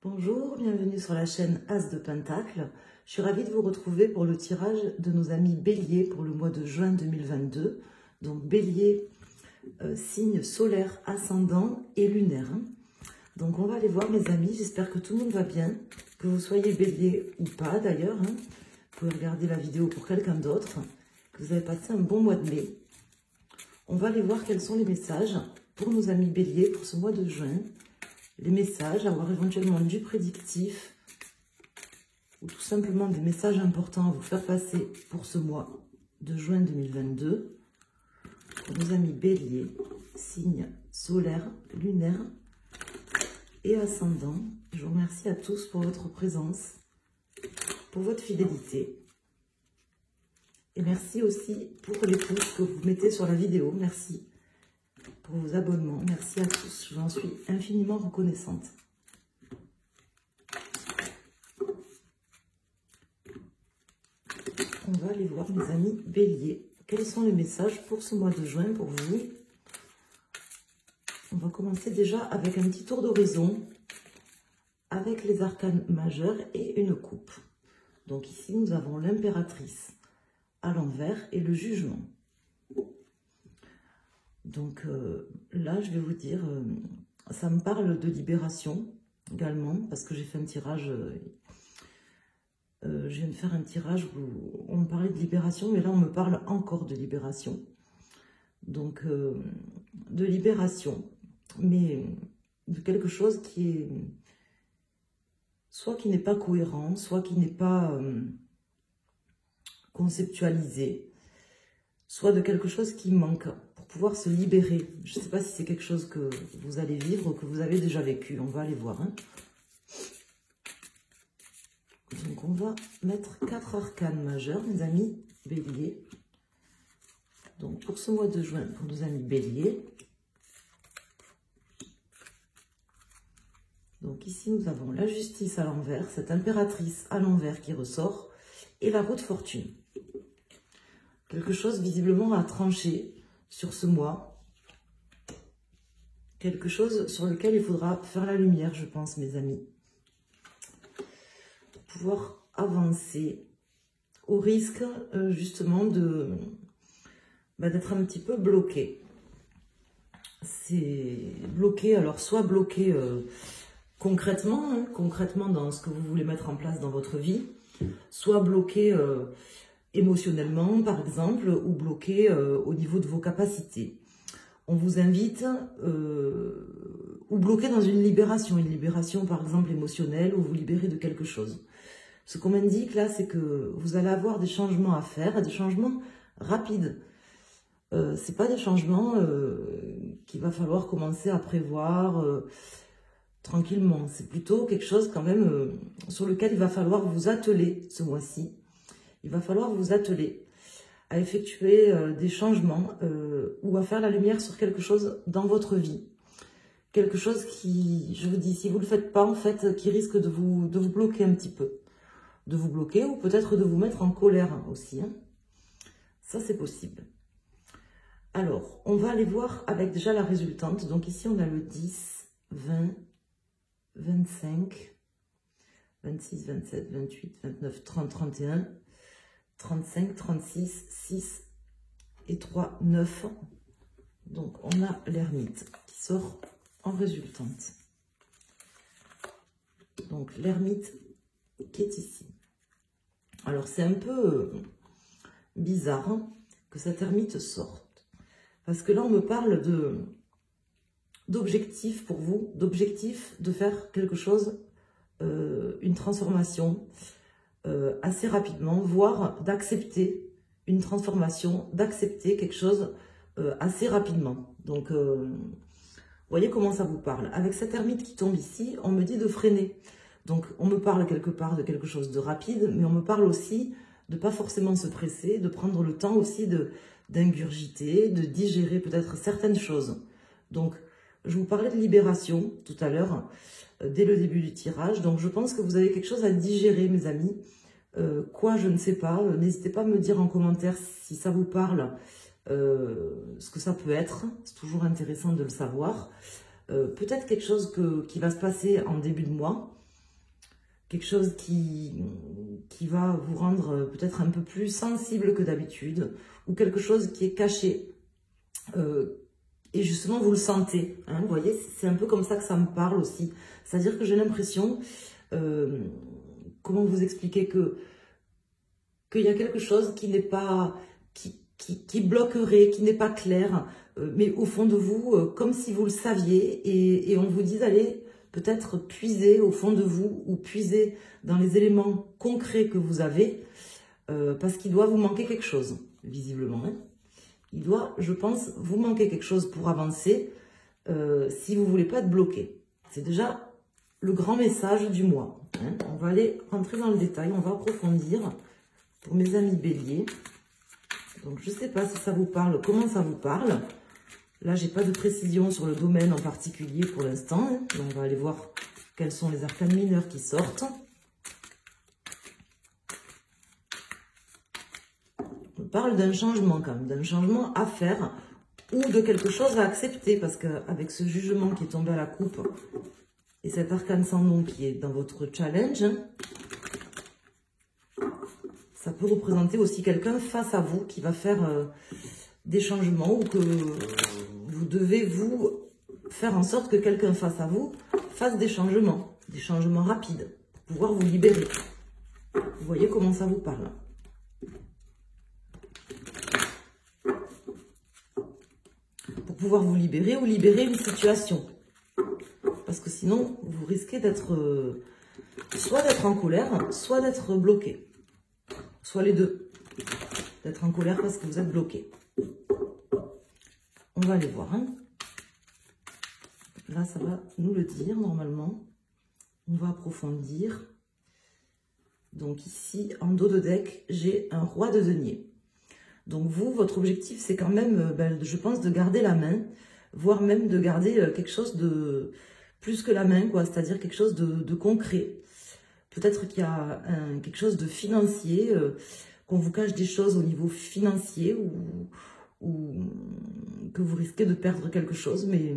Bonjour, bienvenue sur la chaîne As de Pentacle. Je suis ravie de vous retrouver pour le tirage de nos amis Bélier pour le mois de juin 2022. Donc Bélier, signe solaire, ascendant et lunaire. Donc on va aller voir mes amis, j'espère que tout le monde va bien, que vous soyez Bélier ou pas d'ailleurs. Vous pouvez regarder la vidéo pour quelqu'un d'autre, que vous avez passé un bon mois de mai. On va aller voir quels sont les messages pour nos amis Bélier pour ce mois de juin. Les messages, avoir éventuellement du prédictif ou tout simplement des messages importants à vous faire passer pour ce mois de juin 2022. Pour nos amis Bélier, signe solaire, lunaire et ascendant. Je vous remercie à tous pour votre présence, pour votre fidélité. Et merci aussi pour les pouces que vous mettez sur la vidéo. Merci pour vos abonnements. Merci à tous. J'en suis infiniment reconnaissante. On va aller voir mes amis Bélier. Quels sont les messages pour ce mois de juin pour vous? On va commencer déjà avec un petit tour d'horizon avec les arcanes majeurs et une coupe. Donc ici, nous avons l'impératrice à l'envers et le jugement. Donc là, je vais vous dire, ça me parle de libération également, parce que j'ai fait un tirage, je viens de faire un tirage où on me parlait de libération, mais là, on me parle encore de libération. Donc, de libération, mais de quelque chose qui est, soit qui n'est pas cohérent, soit qui n'est pas conceptualisé, soit de quelque chose qui manque pour pouvoir se libérer. Je ne sais pas si c'est quelque chose que vous allez vivre ou que vous avez déjà vécu. On va aller voir. Donc, on va mettre 4 arcanes majeurs, mes amis Bélier. Donc, pour ce mois de juin, pour nos amis Bélier. Donc, ici, nous avons la justice à l'envers, cette impératrice à l'envers qui ressort, et la roue de fortune. Quelque chose visiblement à trancher sur ce mois. Quelque chose sur lequel il faudra faire la lumière, je pense, mes amis. Pour pouvoir avancer au risque, justement, d'être un petit peu bloqué. C'est bloqué, alors soit bloqué concrètement, concrètement dans ce que vous voulez mettre en place dans votre vie, soit bloqué émotionnellement, par exemple, ou bloqué au niveau de vos capacités. On vous invite, ou bloqué dans une libération, par exemple, émotionnelle, ou vous libérez de quelque chose. Ce qu'on m'indique là, c'est que vous allez avoir des changements à faire, des changements rapides. C'est pas des changements qu'il va falloir commencer à prévoir tranquillement. C'est plutôt quelque chose quand même sur lequel il va falloir vous atteler ce mois-ci. Il va falloir vous atteler à effectuer des changements ou à faire la lumière sur quelque chose dans votre vie. Quelque chose qui, je vous dis, si vous ne le faites pas, en fait, qui risque de vous bloquer un petit peu. De vous bloquer ou peut-être de vous mettre en colère aussi. Ça, c'est possible. Alors, on va aller voir avec déjà la résultante. Donc ici, on a le 10, 20, 25, 26, 27, 28, 29, 30, 31... 35, 36, 6 et 3, 9. Donc, on a l'ermite qui sort en résultante. Donc, l'ermite qui est ici. Alors, c'est un peu bizarre que cette ermite sorte. Parce que là, on me parle d'objectif pour vous, d'objectif de faire quelque chose, une transformation, assez rapidement, voire d'accepter une transformation, d'accepter quelque chose assez rapidement. Donc, vous voyez comment ça vous parle. Avec cette ermite qui tombe ici, on me dit de freiner. Donc, on me parle quelque part de quelque chose de rapide, mais on me parle aussi de pas forcément se presser, de prendre le temps aussi d'ingurgiter, de digérer peut-être certaines choses. Donc, je vous parlais de libération tout à l'heure, dès le début du tirage. Donc, je pense que vous avez quelque chose à digérer, mes amis. Quoi, je ne sais pas. N'hésitez pas à me dire en commentaire si ça vous parle, ce que ça peut être. C'est toujours intéressant de le savoir. Peut-être quelque chose qui va se passer en début de mois. quelque chose qui va vous rendre peut-être un peu plus sensible que d'habitude, ou quelque chose qui est caché. Et justement, vous le sentez. Hein, vous voyez, c'est un peu comme ça que ça me parle aussi. C'est-à-dire que j'ai l'impression, comment vous expliquer, qu'il y a quelque chose qui n'est pas, qui bloquerait, qui n'est pas clair, mais au fond de vous, comme si vous le saviez, et on vous dit allez peut-être puiser au fond de vous, ou puiser dans les éléments concrets que vous avez, parce qu'il doit vous manquer quelque chose, visiblement. Hein. Il doit, je pense, vous manquer quelque chose pour avancer, si vous ne voulez pas être bloqué. C'est déjà le grand message du mois. Hein. On va aller rentrer dans le détail, on va approfondir pour mes amis béliers. Donc, je ne sais pas si ça vous parle, comment ça vous parle. Là, j'ai pas de précision sur le domaine en particulier pour l'instant. Hein. On va aller voir quels sont les arcanes mineurs qui sortent. On parle d'un changement quand même, d'un changement à faire ou de quelque chose à accepter, parce qu'avec ce jugement qui est tombé à la coupe et cet arcane sans nom qui est dans votre challenge, hein, ça peut représenter aussi quelqu'un face à vous qui va faire des changements, ou que vous devez vous faire en sorte que quelqu'un face à vous fasse des changements rapides pour pouvoir vous libérer. Vous voyez comment ça vous parle. Pour pouvoir vous libérer ou libérer une situation. Parce que sinon, vous risquez d'être soit d'être en colère, soit d'être bloqué. Soit les deux. D'être en colère parce que vous êtes bloqué. On va aller voir. Hein. Là, ça va nous le dire normalement. On va approfondir. Donc ici, en dos de deck, j'ai un roi de denier. Donc vous, votre objectif, c'est quand même, je pense, de garder la main, voire même de garder quelque chose de plus que la main, quoi. C'est-à-dire quelque chose de concret. Peut-être qu'il y a quelque chose de financier, qu'on vous cache des choses au niveau financier, ou que vous risquez de perdre quelque chose. Mais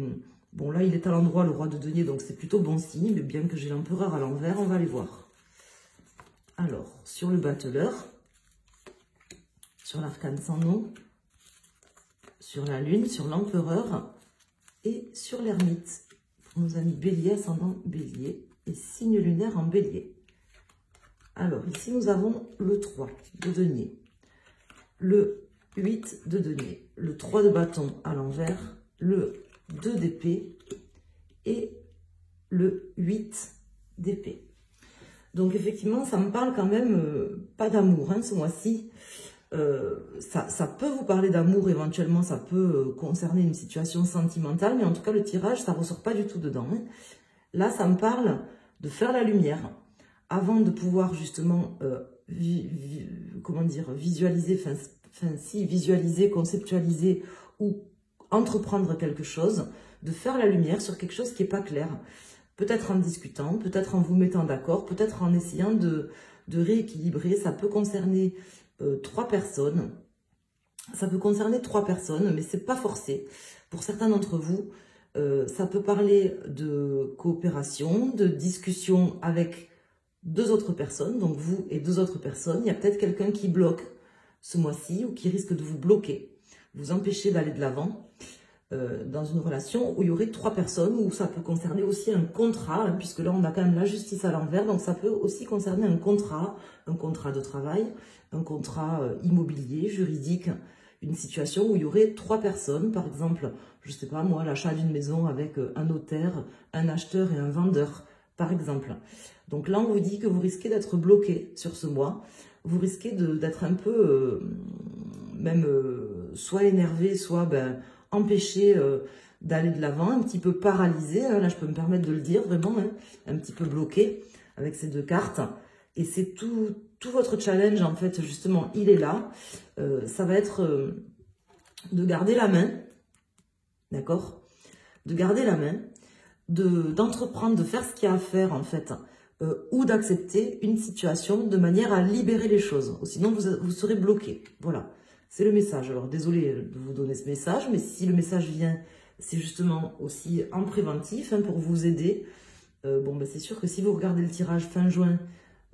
bon, là, il est à l'endroit, le roi de denier, donc c'est plutôt bon signe. Mais bien que j'ai l'empereur à l'envers, on va aller voir. Alors, sur le battleur, sur l'arcane sans nom, sur la lune, sur l'empereur et sur l'ermite. Pour nos amis bélier, ascendant bélier et signe lunaire en bélier. Alors, ici, nous avons le 3 de denier, le 8 de denier, le 3 de bâton à l'envers, le 2 d'épée et le 8 d'épée. Donc, effectivement, ça me parle quand même pas d'amour, hein, ce mois-ci. Ça peut vous parler d'amour, éventuellement, ça peut concerner une situation sentimentale, mais en tout cas, le tirage, ça ne ressort pas du tout dedans. Hein. Là, ça me parle de faire la lumière avant de pouvoir justement, comment dire, visualiser, visualiser, conceptualiser ou entreprendre quelque chose, de faire la lumière sur quelque chose qui n'est pas clair. Peut-être en discutant, peut-être en vous mettant d'accord, peut-être en essayant de rééquilibrer. Ça peut concerner 3 personnes. Ça peut concerner 3 personnes, mais c'est pas forcé. Pour certains d'entre vous, ça peut parler de coopération, de discussion avec 2 autres personnes, donc vous et 2 autres personnes. Il y a peut-être quelqu'un qui bloque ce mois-ci ou qui risque de vous bloquer, vous empêcher d'aller de l'avant dans une relation où il y aurait 3 personnes, où ça peut concerner aussi un contrat, hein, puisque là on a quand même la justice à l'envers, donc ça peut aussi concerner un contrat de travail, un contrat immobilier, juridique, une situation où il y aurait 3 personnes, par exemple, je ne sais pas moi, l'achat d'une maison avec un notaire, un acheteur et un vendeur, par exemple. Donc là, on vous dit que vous risquez d'être bloqué sur ce mois. Vous risquez d'être un peu, soit énervé, soit empêché d'aller de l'avant, un petit peu paralysé. Hein, là, je peux me permettre de le dire, vraiment, hein, un petit peu bloqué avec ces 2 cartes. Et c'est tout votre challenge, en fait, justement, il est là. Ça va être de garder la main, d'accord? De garder la main, d'entreprendre, de faire ce qu'il y a à faire, en fait, ou d'accepter une situation de manière à libérer les choses. Sinon, vous serez bloqué. Voilà, c'est le message. Alors, désolé de vous donner ce message, mais si le message vient, c'est justement aussi en préventif, hein, pour vous aider Bon, ben, c'est sûr que si vous regardez le tirage fin juin,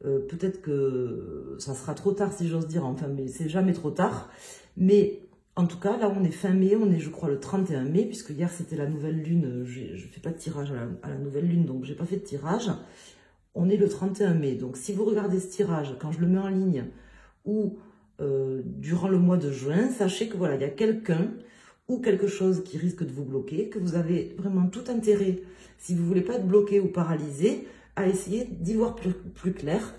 peut-être que ça sera trop tard, si j'ose dire. Enfin, mais c'est jamais trop tard. Mais en tout cas, là, on est fin mai. On est, je crois, le 31 mai, puisque hier, c'était la nouvelle lune. Je ne fais pas de tirage à la nouvelle lune, donc j'ai pas fait de tirage. On est le 31 mai. Donc, si vous regardez ce tirage, quand je le mets en ligne, ou durant le mois de juin, sachez que voilà, il y a quelqu'un ou quelque chose qui risque de vous bloquer, que vous avez vraiment tout intérêt, si vous ne voulez pas être bloqué ou paralysé, à essayer d'y voir plus clair,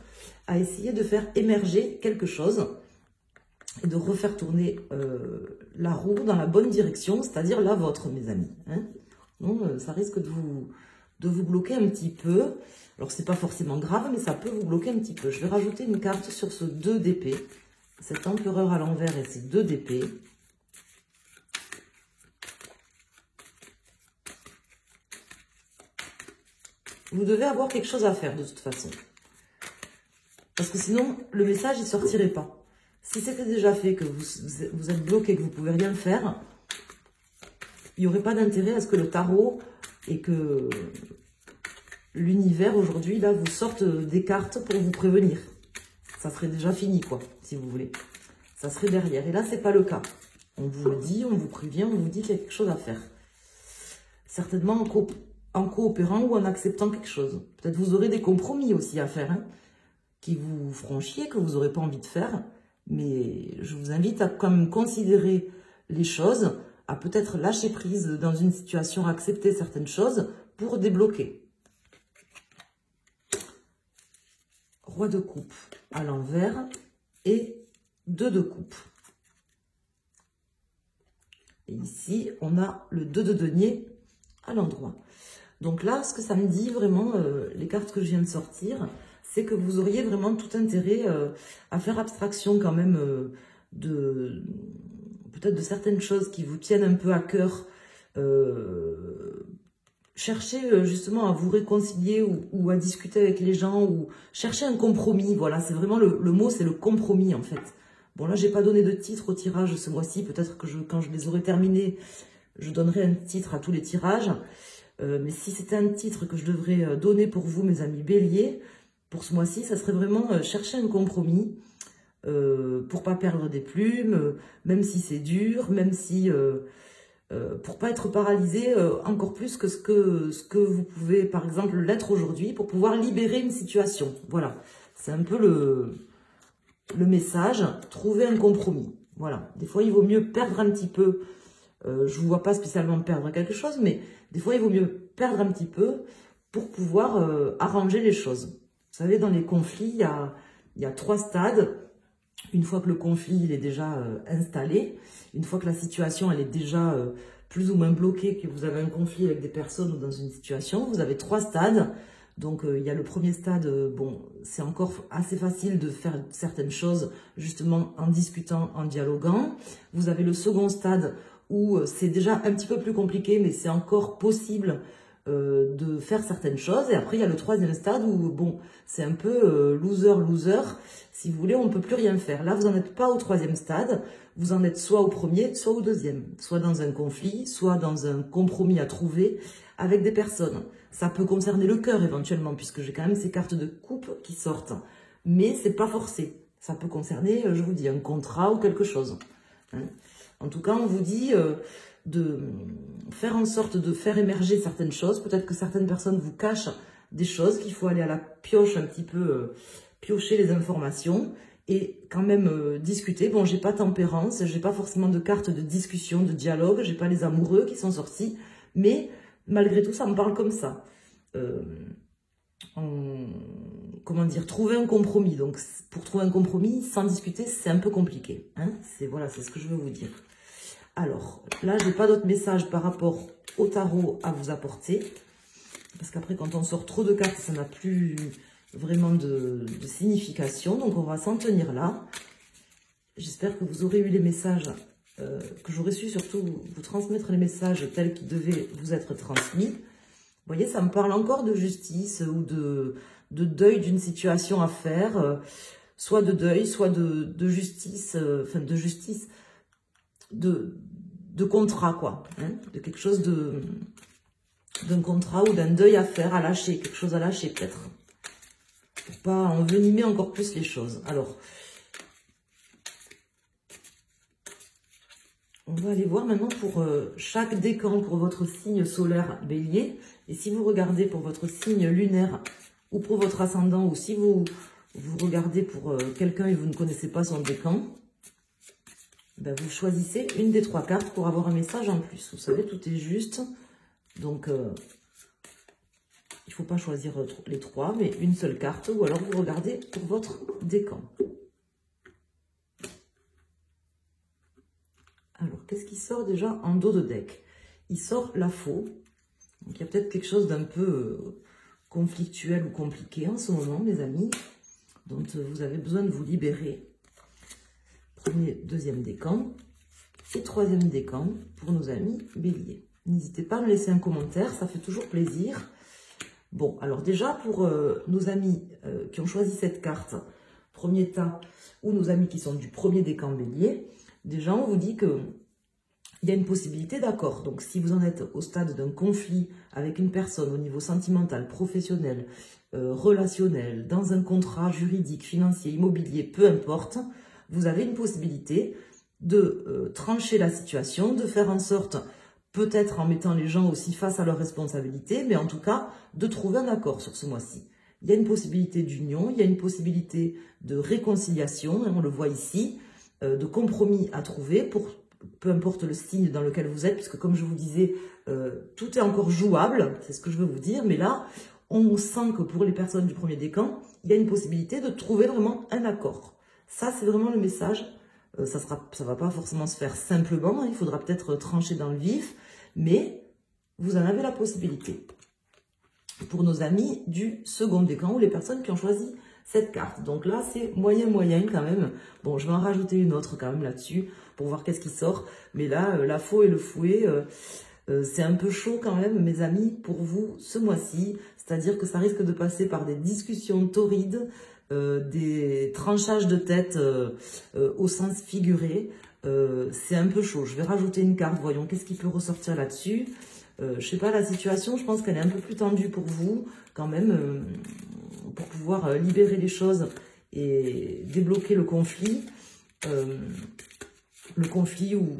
à essayer de faire émerger quelque chose et de refaire tourner la roue dans la bonne direction, c'est-à-dire la vôtre, mes amis. Hein. Donc, ça risque de vous bloquer un petit peu. Alors, c'est pas forcément grave, mais ça peut vous bloquer un petit peu. Je vais rajouter une carte sur ce 2 d'épée, cet empereur à l'envers et ces 2 d'épée. Vous devez avoir quelque chose à faire de toute façon. Parce que sinon, le message, il ne sortirait pas. Si c'était déjà fait, que vous êtes bloqué, que vous ne pouvez rien faire, il n'y aurait pas d'intérêt à ce que le tarot et que l'univers aujourd'hui, là, vous sorte des cartes pour vous prévenir. Ça serait déjà fini, quoi, si vous voulez. Ça serait derrière. Et là, ce n'est pas le cas. On vous le dit, on vous prévient, on vous dit qu'il y a quelque chose à faire. Certainement en coopérant ou en acceptant quelque chose. Peut-être vous aurez des compromis aussi à faire, hein, qui vous feront chier, que vous n'aurez pas envie de faire. Mais je vous invite à quand même considérer les choses, à peut-être lâcher prise dans une situation, accepter certaines choses pour débloquer. Roi de coupe à l'envers et 2 de coupe. Et ici, on a le 2 de denier à l'endroit. Donc là, ce que ça me dit vraiment, les cartes que je viens de sortir, c'est que vous auriez vraiment tout intérêt à faire abstraction quand même peut-être de certaines choses qui vous tiennent un peu à cœur. Cherchez justement à vous réconcilier ou à discuter avec les gens ou chercher un compromis. Voilà, c'est vraiment le mot, c'est le compromis en fait. Bon là, j'ai pas donné de titre au tirage ce mois-ci. Peut-être que quand je les aurai terminés, je donnerai un titre à tous les tirages. Mais si c'était un titre que je devrais donner pour vous, mes amis béliers, pour ce mois-ci, ça serait vraiment chercher un compromis pour pas perdre des plumes, même si c'est dur, même si pour pas être paralysé encore plus que ce que vous pouvez, par exemple, l'être aujourd'hui, pour pouvoir libérer une situation. Voilà, c'est un peu le message, trouver un compromis. Voilà, des fois, il vaut mieux perdre un petit peu. Je vous vois pas spécialement perdre quelque chose, mais des fois, il vaut mieux perdre un petit peu pour pouvoir arranger les choses. Vous savez, dans les conflits, il y a 3 stades. Une fois que le conflit il est déjà installé, une fois que la situation elle est déjà plus ou moins bloquée, que vous avez un conflit avec des personnes ou dans une situation, vous avez 3 stades. Donc, il y a le premier stade, bon, c'est encore assez facile de faire certaines choses, justement, en discutant, en dialoguant. Vous avez le second stade où c'est déjà un petit peu plus compliqué, mais c'est encore possible de faire certaines choses. Et après, il y a le troisième stade où, bon, c'est un peu loser-loser. Si vous voulez, on ne peut plus rien faire. Là, vous n'en êtes pas au troisième stade. Vous en êtes soit au premier, soit au deuxième. Soit dans un conflit, soit dans un compromis à trouver avec des personnes. Ça peut concerner le cœur éventuellement, puisque j'ai quand même ces cartes de coupe qui sortent. Mais c'est pas forcé. Ça peut concerner, je vous dis, un contrat ou quelque chose. Hein. En tout cas, on vous dit de faire en sorte de faire émerger certaines choses. Peut-être que certaines personnes vous cachent des choses, qu'il faut aller à la pioche un petit peu, piocher les informations et quand même discuter. Bon, j'ai pas tempérance, j'ai pas forcément de carte de discussion, de dialogue, j'ai pas les amoureux qui sont sortis, mais malgré tout, ça me parle comme ça. Comment dire, trouver un compromis. Donc, pour trouver un compromis, sans discuter, c'est un peu compliqué. Hein, voilà, c'est ce que je veux vous dire. Alors, là, je n'ai pas d'autres messages par rapport au tarot à vous apporter. Parce qu'après, quand on sort trop de cartes, ça n'a plus vraiment de signification. Donc, on va s'en tenir là. J'espère que vous aurez eu les messages, que j'aurais su surtout vous transmettre les messages tels qu'ils devaient vous être transmis. Vous voyez, ça me parle encore de justice ou de deuil d'une situation à faire, soit de deuil, soit de justice, enfin de justice, de contrat, quoi, hein, de quelque chose d'un contrat ou d'un deuil à faire, à lâcher, quelque chose à lâcher peut-être. Pour pas envenimer encore plus les choses. Alors, on va aller voir maintenant pour chaque décan pour votre signe solaire Bélier. Et si vous regardez pour votre signe lunaire ou pour votre ascendant, ou si vous regardez pour quelqu'un et vous ne connaissez pas son décan, ben vous choisissez une des 3 cartes pour avoir un message en plus. Vous savez, tout est juste. Donc, il ne faut pas choisir les 3, mais une seule carte. Ou alors, vous regardez pour votre décan. Alors, qu'est-ce qui sort déjà en dos de deck? Il sort la faux. Donc, il y a peut-être quelque chose d'un peu conflictuel ou compliqué en ce moment, mes amis. Donc, vous avez besoin de vous libérer. Premier, deuxième décan. Et troisième décan pour nos amis Bélier. N'hésitez pas à me laisser un commentaire, ça fait toujours plaisir. Bon, alors déjà, pour nos amis qui ont choisi cette carte, premier tas, ou nos amis qui sont du premier décan Bélier, déjà, on vous dit que il y a une possibilité d'accord. Donc, si vous en êtes au stade d'un conflit avec une personne au niveau sentimental, professionnel, relationnel, dans un contrat juridique, financier, immobilier, peu importe, vous avez une possibilité de trancher la situation, de faire en sorte, peut-être en mettant les gens aussi face à leurs responsabilités, mais en tout cas, de trouver un accord sur ce mois-ci. Il y a une possibilité d'union, il y a une possibilité de réconciliation, on le voit ici, de compromis à trouver pour peu importe le signe dans lequel vous êtes, puisque comme je vous disais, tout est encore jouable, c'est ce que je veux vous dire, mais là, on sent que pour les personnes du premier décan, il y a une possibilité de trouver vraiment un accord. Ça, c'est vraiment le message. Ça va pas forcément se faire simplement, hein, il faudra peut-être trancher dans le vif, mais vous en avez la possibilité. Pour nos amis du second décan ou les personnes qui ont choisi cette carte. Donc là, c'est moyen quand même. Bon, je vais en rajouter une autre quand même là-dessus pour voir qu'est-ce qui sort. Mais là, la faux et le fouet, c'est un peu chaud quand même, mes amis, pour vous ce mois-ci. C'est-à-dire que ça risque de passer par des discussions torrides, des tranchages de tête au sens figuré. C'est un peu chaud. Je vais rajouter une carte, voyons qu'est-ce qui peut ressortir là-dessus. Je sais pas, la situation, je pense qu'elle est un peu plus tendue pour vous, quand même, pour pouvoir libérer les choses et débloquer le conflit. Le conflit ou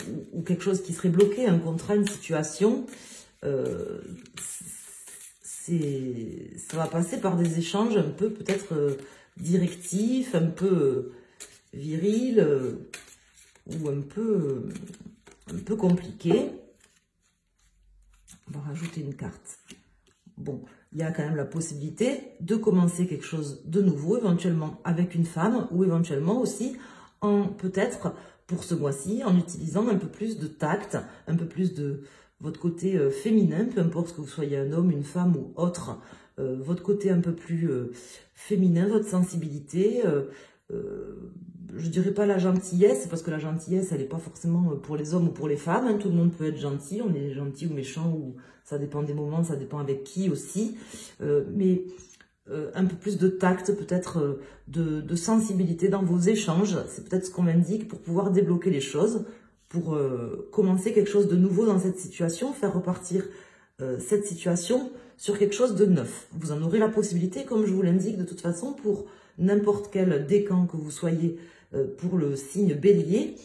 quelque chose qui serait bloqué, un contrat, une situation, ça va passer par des échanges un peu peut-être directifs, un peu virils ou un peu compliqués. On va rajouter une carte. Bon, il y a quand même la possibilité de commencer quelque chose de nouveau, éventuellement avec une femme ou éventuellement aussi en peut-être pour ce mois-ci en utilisant un peu plus de tact, un peu plus de votre côté féminin, peu importe que vous soyez un homme, une femme ou autre, votre côté un peu plus féminin, votre sensibilité, je dirais pas la gentillesse, parce que la gentillesse, elle n'est pas forcément pour les hommes ou pour les femmes, hein, tout le monde peut être gentil, on est gentil ou méchant, ou ça dépend des moments, ça dépend avec qui aussi, mais un peu plus de tact, peut-être de sensibilité dans vos échanges, c'est peut-être ce qu'on m'indique pour pouvoir débloquer les choses, pour commencer quelque chose de nouveau dans cette situation, faire repartir cette situation sur quelque chose de neuf. Vous en aurez la possibilité, comme je vous l'indique de toute façon, pour n'importe quel décan que vous soyez pour le signe Bélier.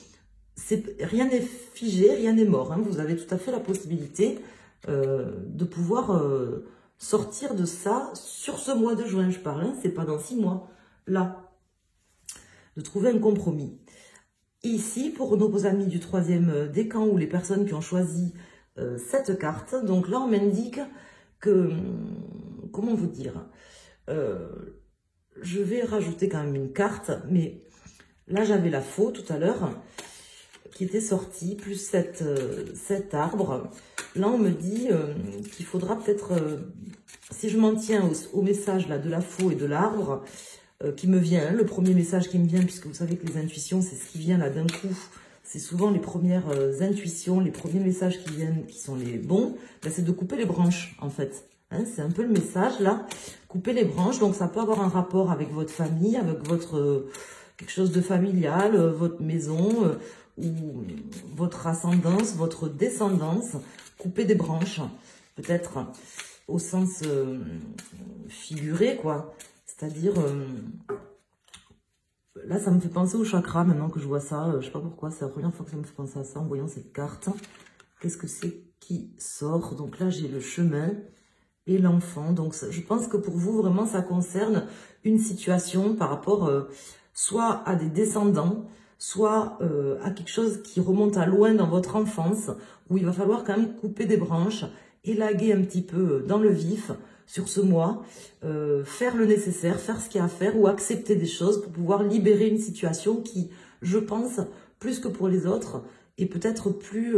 Rien n'est figé, rien n'est mort. Hein. Vous avez tout à fait la possibilité de pouvoir sortir de ça sur ce mois de juin, je parle. Hein. C'est pas dans 6 mois. Là, de trouver un compromis. Ici, pour nos amis du troisième décan ou les personnes qui ont choisi cette carte, donc là, on m'indique que, comment vous dire, je vais rajouter quand même une carte, mais là, j'avais la faux tout à l'heure, qui était sortie, plus cet arbre. Là, on me dit qu'il faudra peut-être, si je m'en tiens au message là, de la faux et de l'arbre, qui me vient, le premier message qui me vient, puisque vous savez que les intuitions, c'est ce qui vient là d'un coup, c'est souvent les premières intuitions, les premiers messages qui viennent, qui sont les bons, ben, c'est de couper les branches, en fait. Hein, c'est un peu le message, là, couper les branches, donc ça peut avoir un rapport avec votre famille, avec votre quelque chose de familial, votre maison, ou votre ascendance, votre descendance, couper des branches. peut-être au sens figuré, quoi. C'est-à-dire, là, ça me fait penser au chakra, maintenant que je vois ça. Je sais pas pourquoi, c'est la première fois que ça me fait penser à ça, en voyant cette carte. Qu'est-ce que c'est qui sort? Donc là, j'ai le chemin et l'enfant. Donc, je pense que pour vous, vraiment, ça concerne une situation par rapport soit à des descendants, soit à quelque chose qui remonte à loin dans votre enfance, où il va falloir quand même couper des branches, élaguer un petit peu dans le vif sur ce mois, faire le nécessaire, faire ce qu'il y a à faire, ou accepter des choses pour pouvoir libérer une situation qui, je pense, plus que pour les autres, est peut-être plus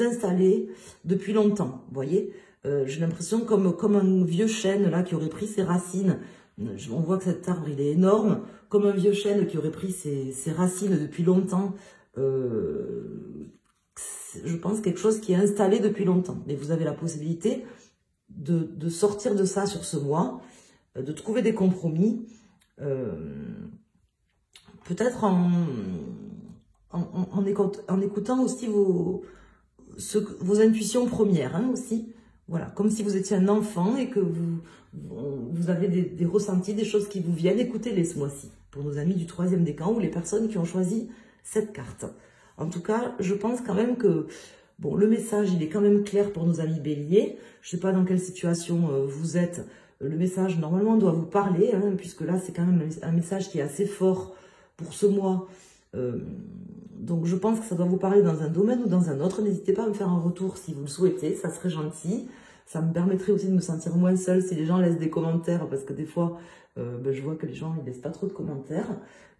installée depuis longtemps, vous voyez. J'ai l'impression comme un vieux chêne là qui aurait pris ses racines. On voit que cet arbre il est énorme, comme un vieux chêne qui aurait pris ses racines depuis longtemps. Je pense quelque chose qui est installé depuis longtemps. Mais vous avez la possibilité de sortir de ça sur ce mois, de trouver des compromis, peut-être en écoutant aussi vos intuitions premières, hein, aussi. Voilà, comme si vous étiez un enfant et que vous avez des ressentis, des choses qui vous viennent. Écoutez-les ce mois-ci, pour nos amis du 3e décan ou les personnes qui ont choisi cette carte. En tout cas, je pense quand même que bon, le message, il est quand même clair pour nos amis béliers. Je ne sais pas dans quelle situation vous êtes. Le message, normalement, doit vous parler, hein, puisque là, c'est quand même un message qui est assez fort pour ce mois. Donc, je pense que ça doit vous parler dans un domaine ou dans un autre. N'hésitez pas à me faire un retour si vous le souhaitez. Ça serait gentil. Ça me permettrait aussi de me sentir moins seule si les gens laissent des commentaires. Parce que des fois, je vois que les gens ne laissent pas trop de commentaires.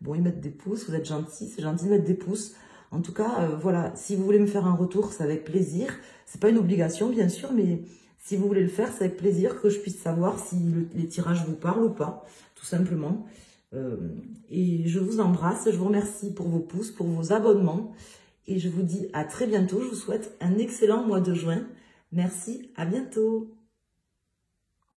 Bon, ils mettent des pouces. Vous êtes gentils. C'est gentil de mettre des pouces. En tout cas, voilà, si vous voulez me faire un retour, c'est avec plaisir. C'est pas une obligation, bien sûr, mais si vous voulez le faire, c'est avec plaisir que je puisse savoir si les tirages vous parlent ou pas, tout simplement. Et je vous embrasse, je vous remercie pour vos pouces, pour vos abonnements. Et je vous dis à très bientôt. Je vous souhaite un excellent mois de juin. Merci, à bientôt.